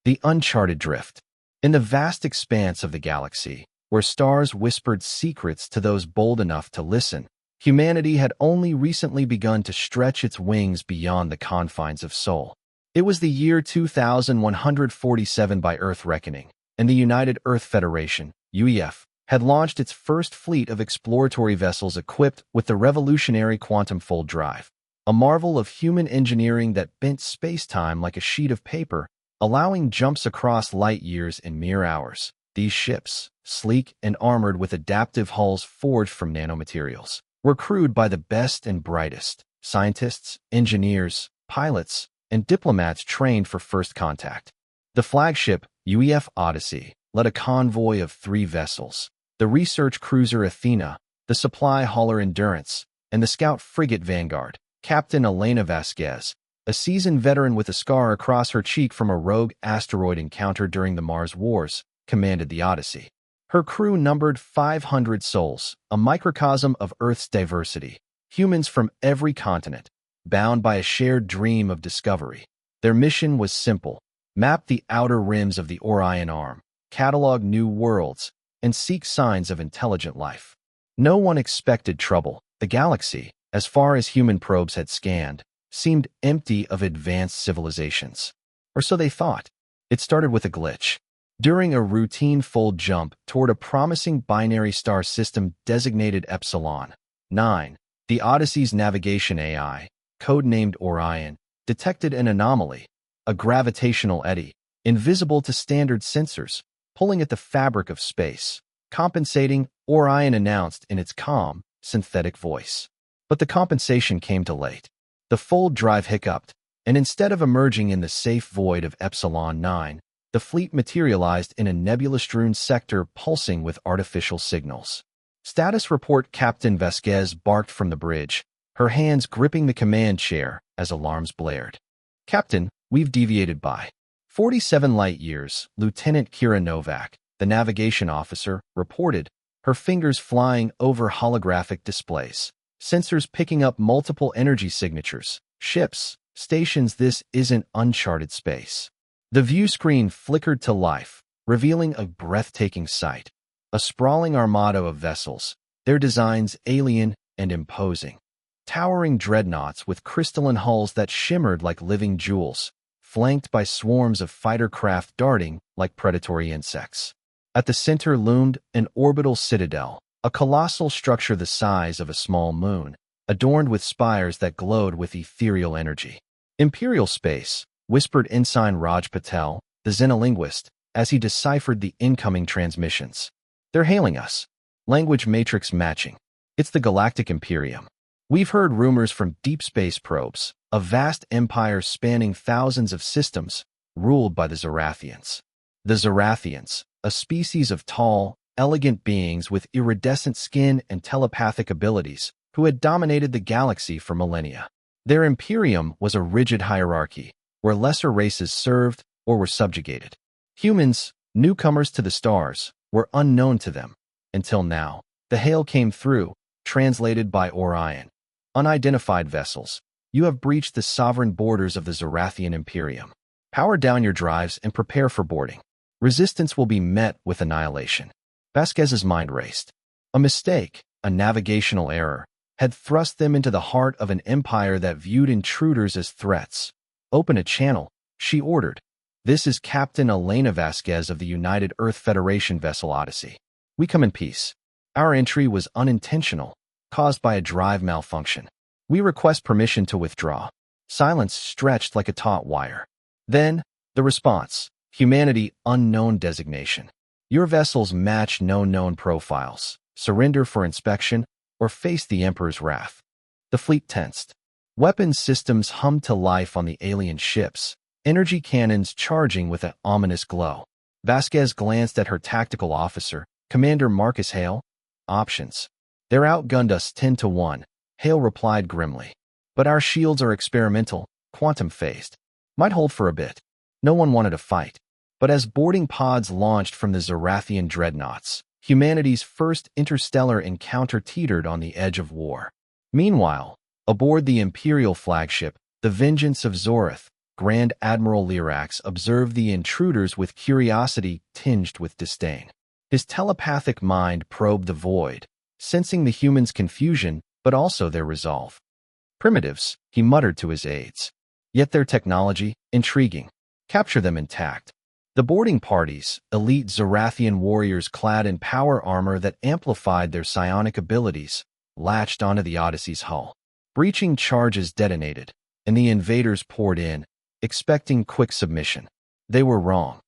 The uncharted drift. In the vast expanse of the galaxy, where stars whispered secrets to those bold enough to listen, humanity had only recently begun to stretch its wings beyond the confines of Sol. It was the year 2147 by Earth reckoning, and the United Earth Federation, UEF, had launched its first fleet of exploratory vessels equipped with the revolutionary quantum fold drive, a marvel of human engineering that bent space-time like a sheet of paper, allowing jumps across light years in mere hours. These ships, sleek and armored with adaptive hulls forged from nanomaterials, were crewed by the best and brightest scientists, engineers, pilots, and diplomats trained for first contact. The flagship, UEF Odyssey, led a convoy of 3 vessels: the research cruiser Athena, the supply hauler Endurance, and the scout frigate Vanguard. Captain Elena Vasquez, a seasoned veteran with a scar across her cheek from a rogue asteroid encounter during the Mars Wars, commanded the Odyssey. Her crew numbered 500 souls, a microcosm of Earth's diversity, humans from every continent, bound by a shared dream of discovery. Their mission was simple: map the outer rims of the Orion Arm, catalog new worlds, and seek signs of intelligent life. No one expected trouble. The galaxy, as far as human probes had scanned, seemed empty of advanced civilizations. Or so they thought. It started with a glitch. During a routine fold jump toward a promising binary star system designated Epsilon 9, the Odyssey's navigation AI, codenamed Orion, detected an anomaly, a gravitational eddy, invisible to standard sensors, pulling at the fabric of space. Compensating, Orion announced in its calm, synthetic voice. But the compensation came too late. The fold drive hiccuped, and instead of emerging in the safe void of Epsilon 9, the fleet materialized in a nebula-strewn sector pulsing with artificial signals. Status report. Captain Vasquez barked from the bridge, her hands gripping the command chair as alarms blared. "Captain, we've deviated by 47 light-years," Lieutenant Kira Novak, the navigation officer, reported, her fingers flying over holographic displays, sensors picking up multiple energy signatures. "Ships, stations, this isn't uncharted space." The view screen flickered to life, revealing a breathtaking sight. A sprawling armada of vessels, their designs alien and imposing. Towering dreadnoughts with crystalline hulls that shimmered like living jewels, flanked by swarms of fighter craft darting like predatory insects. At the center loomed an orbital citadel, a colossal structure the size of a small moon, adorned with spires that glowed with ethereal energy. "Imperial space," whispered Ensign Raj Patel, the xenolinguist, as he deciphered the incoming transmissions. "They're hailing us. Language matrix matching. It's the Galactic Imperium. We've heard rumors from deep space probes, a vast empire spanning thousands of systems, ruled by the Zorathians." The Zorathians, a species of tall, elegant beings with iridescent skin and telepathic abilities, who had dominated the galaxy for millennia. Their imperium was a rigid hierarchy, where lesser races served or were subjugated. Humans, newcomers to the stars, were unknown to them. Until now, the hail came through, translated by Orion. "Unidentified vessels, you have breached the sovereign borders of the Zorathian Imperium. Power down your drives and prepare for boarding. Resistance will be met with annihilation." Vasquez's mind raced. A mistake, a navigational error, had thrust them into the heart of an empire that viewed intruders as threats. "Open a channel," she ordered. "This is Captain Elena Vasquez of the United Earth Federation vessel Odyssey. We come in peace. Our entry was unintentional, caused by a drive malfunction. We request permission to withdraw." Silence stretched like a taut wire. Then, the response: "Humanity unknown designation. Your vessels match no known profiles. Surrender for inspection, or face the Emperor's wrath." The fleet tensed. Weapons systems hummed to life on the alien ships, energy cannons charging with an ominous glow. Vasquez glanced at her tactical officer, Commander Marcus Hale. "Options. They're outgunned us 10-1, Hale replied grimly. "But our shields are experimental, quantum-phased. Might hold for a bit." No one wanted a fight. But as boarding pods launched from the Zorathian dreadnoughts, humanity's first interstellar encounter teetered on the edge of war. Meanwhile, aboard the Imperial flagship, the Vengeance of Zorath, Grand Admiral Lyrax observed the intruders with curiosity tinged with disdain. His telepathic mind probed the void, sensing the humans' confusion but also their resolve. Primitives, he muttered to his aides. Yet their technology, intriguing. Capture them intact. The boarding parties, elite Zorathian warriors clad in power armor that amplified their psionic abilities, latched onto the Odyssey's hull. Breaching charges detonated, and the invaders poured in, expecting quick submission. They were wrong.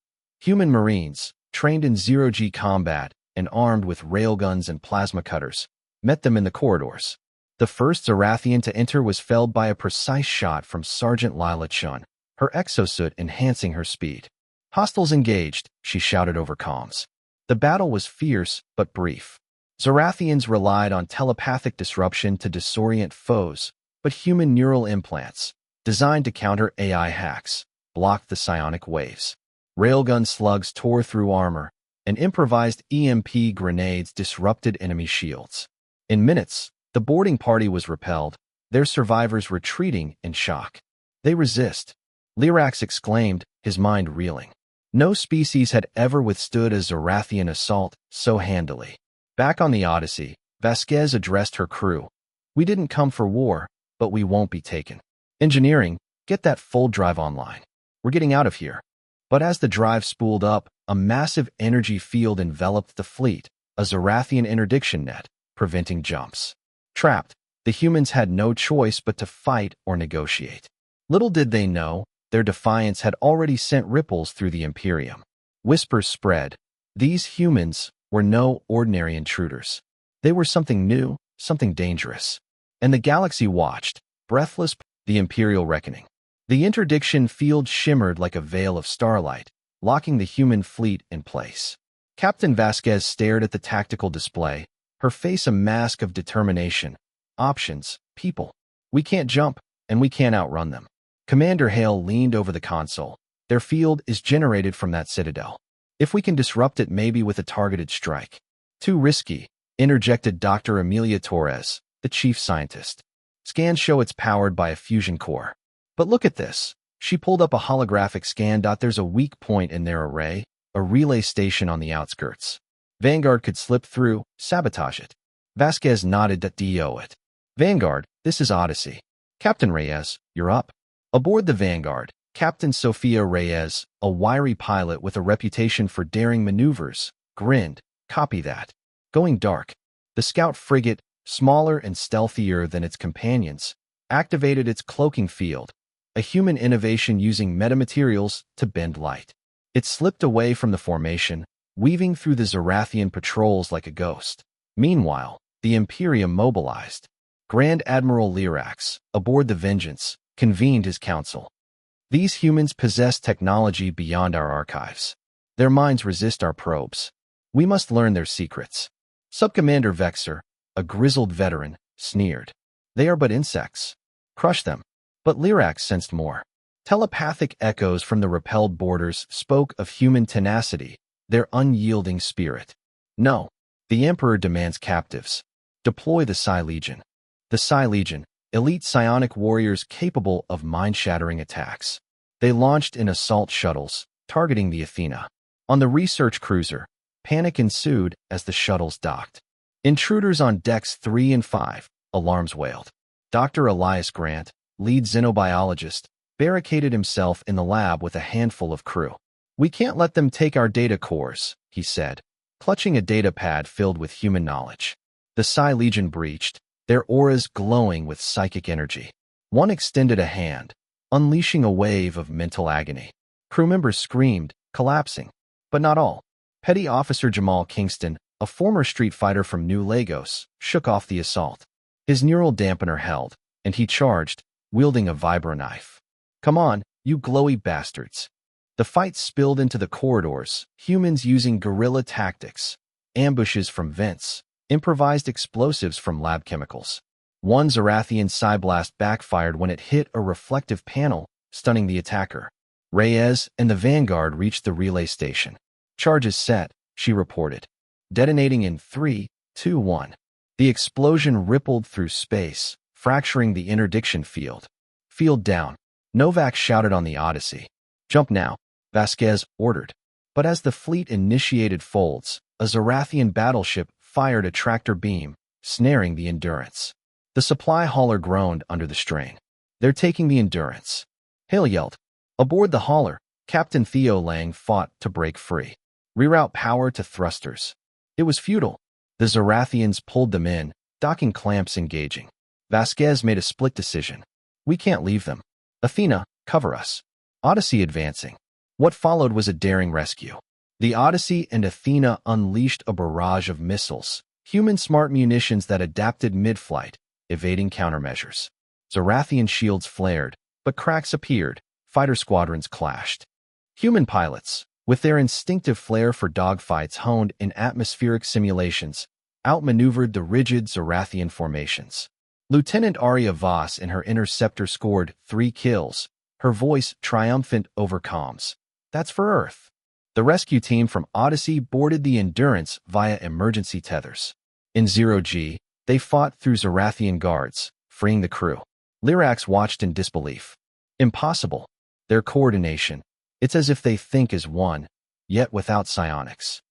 Human Marines, trained in zero-G combat and armed with railguns and plasma cutters, met them in the corridors. The first Zorathian to enter was felled by a precise shot from Sergeant Lila Chun, her exosuit enhancing her speed. Hostiles engaged, she shouted over comms. The battle was fierce but brief. Zorathians relied on telepathic disruption to disorient foes, but human neural implants, designed to counter AI hacks, blocked the psionic waves. Railgun slugs tore through armor, and improvised EMP grenades disrupted enemy shields. In minutes, the boarding party was repelled, their survivors retreating in shock. They resist, Lyrax exclaimed, his mind reeling. No species had ever withstood a Zorathian assault so handily. Back on the Odyssey, Vasquez addressed her crew. We didn't come for war, but we won't be taken. Engineering, get that full drive online. We're getting out of here. But as the drive spooled up, a massive energy field enveloped the fleet, a Zorathian interdiction net, preventing jumps. Trapped, the humans had no choice but to fight or negotiate. Little did they know, their defiance had already sent ripples through the Imperium. Whispers spread. These humans were no ordinary intruders. They were something new, something dangerous. And the galaxy watched, breathless, the Imperial reckoning. The interdiction field shimmered like a veil of starlight, locking the human fleet in place. Captain Vasquez stared at the tactical display, her face a mask of determination. Options, people. We can't jump, and we can't outrun them. Commander Hale leaned over the console. Their field is generated from that citadel. If we can disrupt it maybe with a targeted strike. Too risky, interjected Dr. Amelia Torres, the chief scientist. Scans show it's powered by a fusion core. But look at this. She pulled up a holographic scan. There's a weak point in their array, a relay station on the outskirts. Vanguard could slip through, sabotage it. Vasquez nodded to DO it. Vanguard, this is Odyssey. Captain Reyes, you're up. Aboard the Vanguard, Captain Sofia Reyes, a wiry pilot with a reputation for daring maneuvers, grinned. Copy that. Going dark. The scout frigate, smaller and stealthier than its companions, activated its cloaking field, a human innovation using metamaterials to bend light. It slipped away from the formation, weaving through the Zorathian patrols like a ghost. Meanwhile, the Imperium mobilized. Grand Admiral Lyrax, aboard the Vengeance, convened his council. These humans possess technology beyond our archives. Their minds resist our probes. We must learn their secrets. Subcommander Vexer, a grizzled veteran, sneered. They are but insects. Crush them. But Lyrax sensed more. Telepathic echoes from the repelled borders spoke of human tenacity, their unyielding spirit. No, the Emperor demands captives. Deploy the Psi Legion. The Psi Legion, elite psionic warriors capable of mind-shattering attacks. They launched in assault shuttles, targeting the Athena. On the research cruiser, panic ensued as the shuttles docked. Intruders on decks 3 and 5, alarms wailed. Dr. Elias Grant, lead xenobiologist, barricaded himself in the lab with a handful of crew. We can't let them take our data cores, he said, clutching a data pad filled with human knowledge. The Psi Legion breached, their auras glowing with psychic energy. One extended a hand, unleashing a wave of mental agony. Crew members screamed, collapsing. But not all. Petty Officer Jamal Kingston, a former street fighter from New Lagos, shook off the assault. His neural dampener held, and he charged, wielding a vibro-knife. Come on, you glowy bastards. The fight spilled into the corridors, humans using guerrilla tactics, ambushes from vents, improvised explosives from lab chemicals. One Zorathian psi-blast backfired when it hit a reflective panel, stunning the attacker. Reyes and the Vanguard reached the relay station. Charges set, she reported. Detonating in 3, 2, 1. The explosion rippled through space, fracturing the interdiction field. Field down. Novak shouted on the Odyssey. "Jump now," Vasquez ordered. But as the fleet initiated folds, a Zorathian battleship fired a tractor beam, snaring the Endurance. The supply hauler groaned under the strain. "They're taking the Endurance." Hale yelled. Aboard the hauler, Captain Theo Lang fought to break free. Reroute power to thrusters. It was futile. The Zorathians pulled them in, docking clamps engaging. Vasquez made a split decision. "We can't leave them. Athena, cover us." Odyssey advancing. What followed was a daring rescue. The Odyssey and Athena unleashed a barrage of missiles, human smart munitions that adapted mid-flight, evading countermeasures. Zorathian shields flared, but cracks appeared. Fighter squadrons clashed. Human pilots, with their instinctive flair for dogfights honed in atmospheric simulations, outmaneuvered the rigid Zorathian formations. Lieutenant Arya Voss and her interceptor scored 3 kills, her voice triumphant over comms. "That's for Earth." The rescue team from Odyssey boarded the Endurance via emergency tethers. In 0G, they fought through Zorathian guards, freeing the crew. Lyrax watched in disbelief. Impossible. Their coordination. It's as if they think as one, yet without psionics.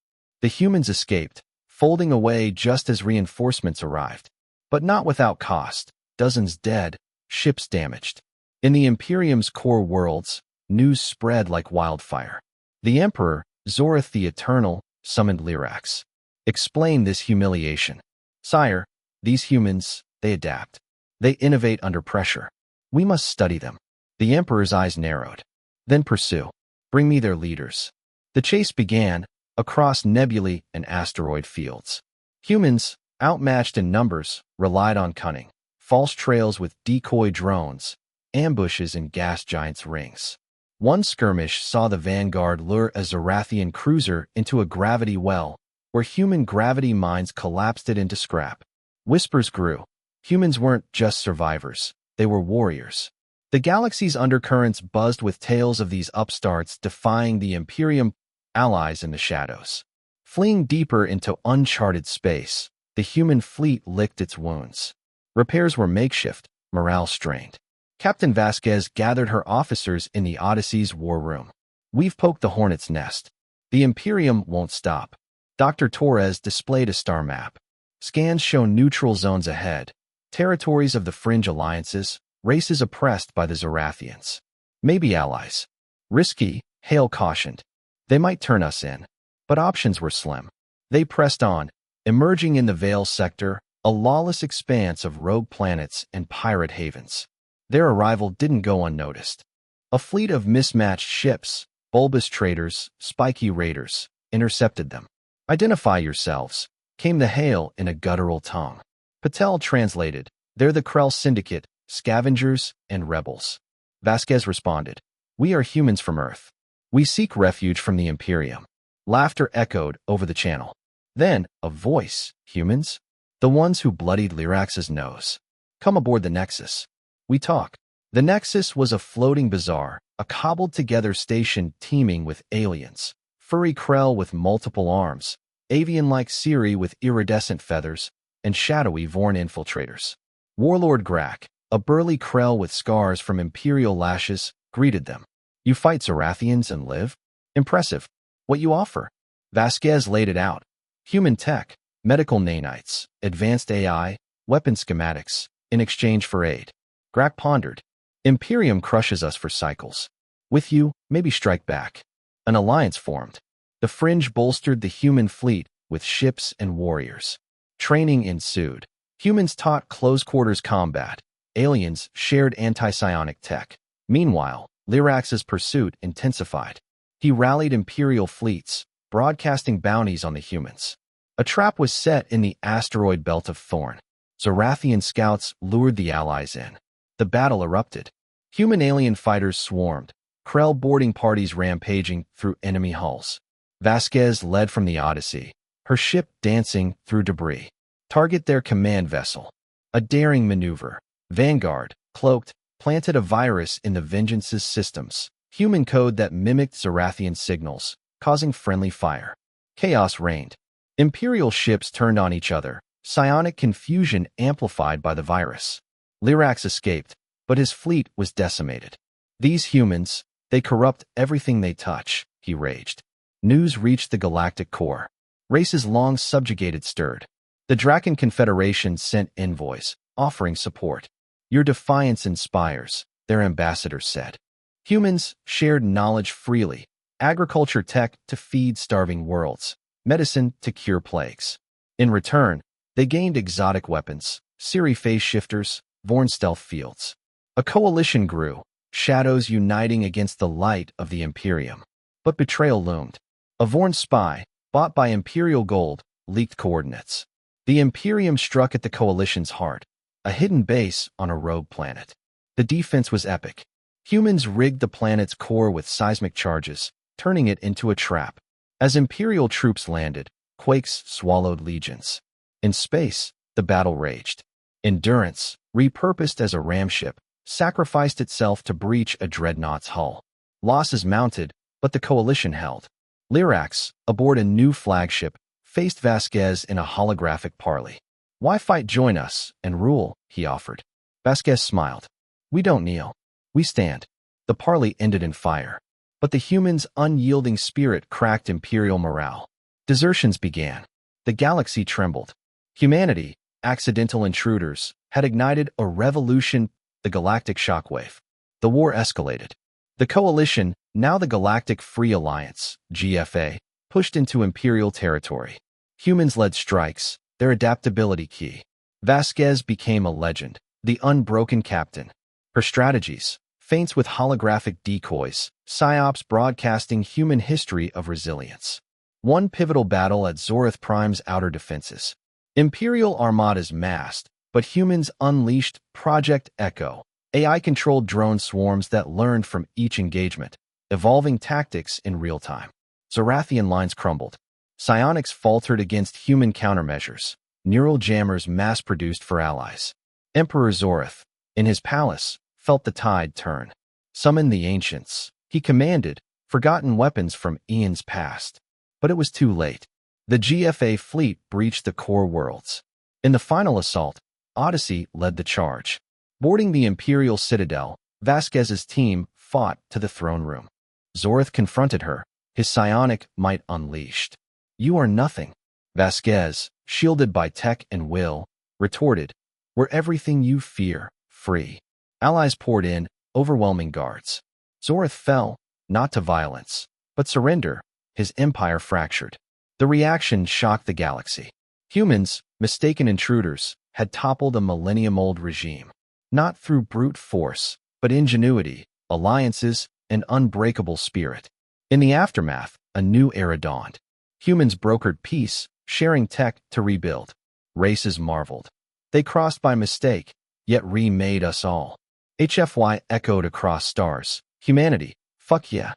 The humans escaped, folding away just as reinforcements arrived. But not without cost. Dozens dead, ships damaged. In the Imperium's core worlds, news spread like wildfire. The Emperor, Zorath the Eternal, summoned Lyrax. "Explain this humiliation." "Sire, these humans, they adapt. They innovate under pressure. We must study them." The Emperor's eyes narrowed. "Then pursue. Bring me their leaders." The chase began, across nebulae and asteroid fields. Humans, outmatched in numbers, relied on cunning. False trails with decoy drones, ambushes in gas giants' rings. One skirmish saw the vanguard lure a Zorathian cruiser into a gravity well, where human gravity mines collapsed it into scrap. Whispers grew. Humans weren't just survivors, they were warriors. The galaxy's undercurrents buzzed with tales of these upstarts defying the Imperium allies in the shadows. Fleeing deeper into uncharted space, the human fleet licked its wounds. Repairs were makeshift, morale strained. Captain Vasquez gathered her officers in the Odyssey's war room. "We've poked the hornet's nest. The Imperium won't stop." Dr. Torres displayed a star map. Scans show neutral zones ahead, territories of the fringe alliances, races oppressed by the Zorathians. "Maybe allies." "Risky," Hale cautioned. "They might turn us in." But options were slim. They pressed on, emerging in the Veil sector, a lawless expanse of rogue planets and pirate havens. Their arrival didn't go unnoticed. A fleet of mismatched ships, bulbous traders, spiky raiders, intercepted them. "Identify yourselves," came the hail in a guttural tongue. Patel translated, "They're the Krell Syndicate, scavengers and rebels." Vasquez responded, "We are humans from Earth. We seek refuge from the Imperium." Laughter echoed over the channel. Then, a voice, "Humans? The ones who bloodied Lyrax's nose. Come aboard the Nexus. We talk." The Nexus was a floating bazaar, a cobbled-together station teeming with aliens. Furry Krell with multiple arms, avian-like Siri with iridescent feathers, and shadowy Vorn infiltrators. Warlord Grak, a burly Krell with scars from Imperial lashes, greeted them. "You fight Zorathians and live? Impressive. What you offer?" Vasquez laid it out. Human tech, medical nanites, advanced AI, weapon schematics, in exchange for aid. Grak pondered. "Imperium crushes us for cycles. With you, maybe strike back." An alliance formed. The fringe bolstered the human fleet with ships and warriors. Training ensued. Humans taught close-quarters combat. Aliens shared anti-psionic tech. Meanwhile, Lyrax's pursuit intensified. He rallied Imperial fleets, broadcasting bounties on the humans. A trap was set in the asteroid belt of Thorn. Zorathian scouts lured the allies in. The battle erupted. Human-alien fighters swarmed, Krell boarding parties rampaging through enemy hulls. Vasquez led from the Odyssey, her ship dancing through debris. Target their command vessel. A daring maneuver. Vanguard, cloaked, planted a virus in the Vengeance's systems, human code that mimicked Zorathian signals, causing friendly fire. Chaos reigned. Imperial ships turned on each other, psionic confusion amplified by the virus. Lyrax escaped, but his fleet was decimated. These humans, they corrupt everything they touch, he raged. News reached the galactic core. Races long subjugated stirred. The Draken Confederation sent envoys, offering support. Your defiance inspires, their ambassadors said. Humans shared knowledge freely, agriculture tech to feed starving worlds, medicine to cure plagues. In return, they gained exotic weapons, Siri phase shifters, Vorn stealth fields. A coalition grew, shadows uniting against the light of the Imperium. But betrayal loomed. A Vorn spy, bought by Imperial gold, leaked coordinates. The Imperium struck at the coalition's heart, a hidden base on a rogue planet. The defense was epic. Humans rigged the planet's core with seismic charges, turning it into a trap. As Imperial troops landed, quakes swallowed legions. In space, the battle raged. Endurance, repurposed as a ramship, sacrificed itself to breach a dreadnought's hull. Losses mounted, but the coalition held. Lyrax, aboard a new flagship, faced Vasquez in a holographic parley. Why fight? Join us and rule, he offered. Vasquez smiled. We don't kneel. We stand. The parley ended in fire. But the humans' unyielding spirit cracked Imperial morale. Desertions began. The galaxy trembled. Humanity, accidental intruders, had ignited a revolution, the galactic shockwave. The war escalated. The coalition, now the Galactic Free Alliance, GFA, pushed into Imperial territory. Humans led strikes, their adaptability key. Vasquez became a legend, the unbroken captain. Her strategies, feints with holographic decoys, psyops broadcasting human history of resilience. One pivotal battle at Zorath Prime's outer defenses. Imperial armadas massed, but humans unleashed Project Echo, AI-controlled drone swarms that learned from each engagement, evolving tactics in real time. Zorathian lines crumbled. Psionics faltered against human countermeasures, neural jammers mass-produced for allies. Emperor Zorath, in his palace, felt the tide turn. Summon the ancients, he commanded, forgotten weapons from eons past. But it was too late. The GFA fleet breached the core worlds. In the final assault, Odyssey led the charge. Boarding the Imperial citadel, Vasquez's team fought to the throne room. Zorath confronted her, his psionic might unleashed. You are nothing. Vasquez, shielded by tech and will, retorted, we're everything you fear, free. Allies poured in, overwhelming guards. Zorath fell, not to violence, but surrender, his empire fractured. The reaction shocked the galaxy. Humans, mistaken intruders, had toppled a millennium-old regime. Not through brute force, but ingenuity, alliances, and unbreakable spirit. In the aftermath, a new era dawned. Humans brokered peace, sharing tech to rebuild. Races marveled. They crossed by mistake, yet remade us all. HFY echoed across stars. Humanity, fuck yeah.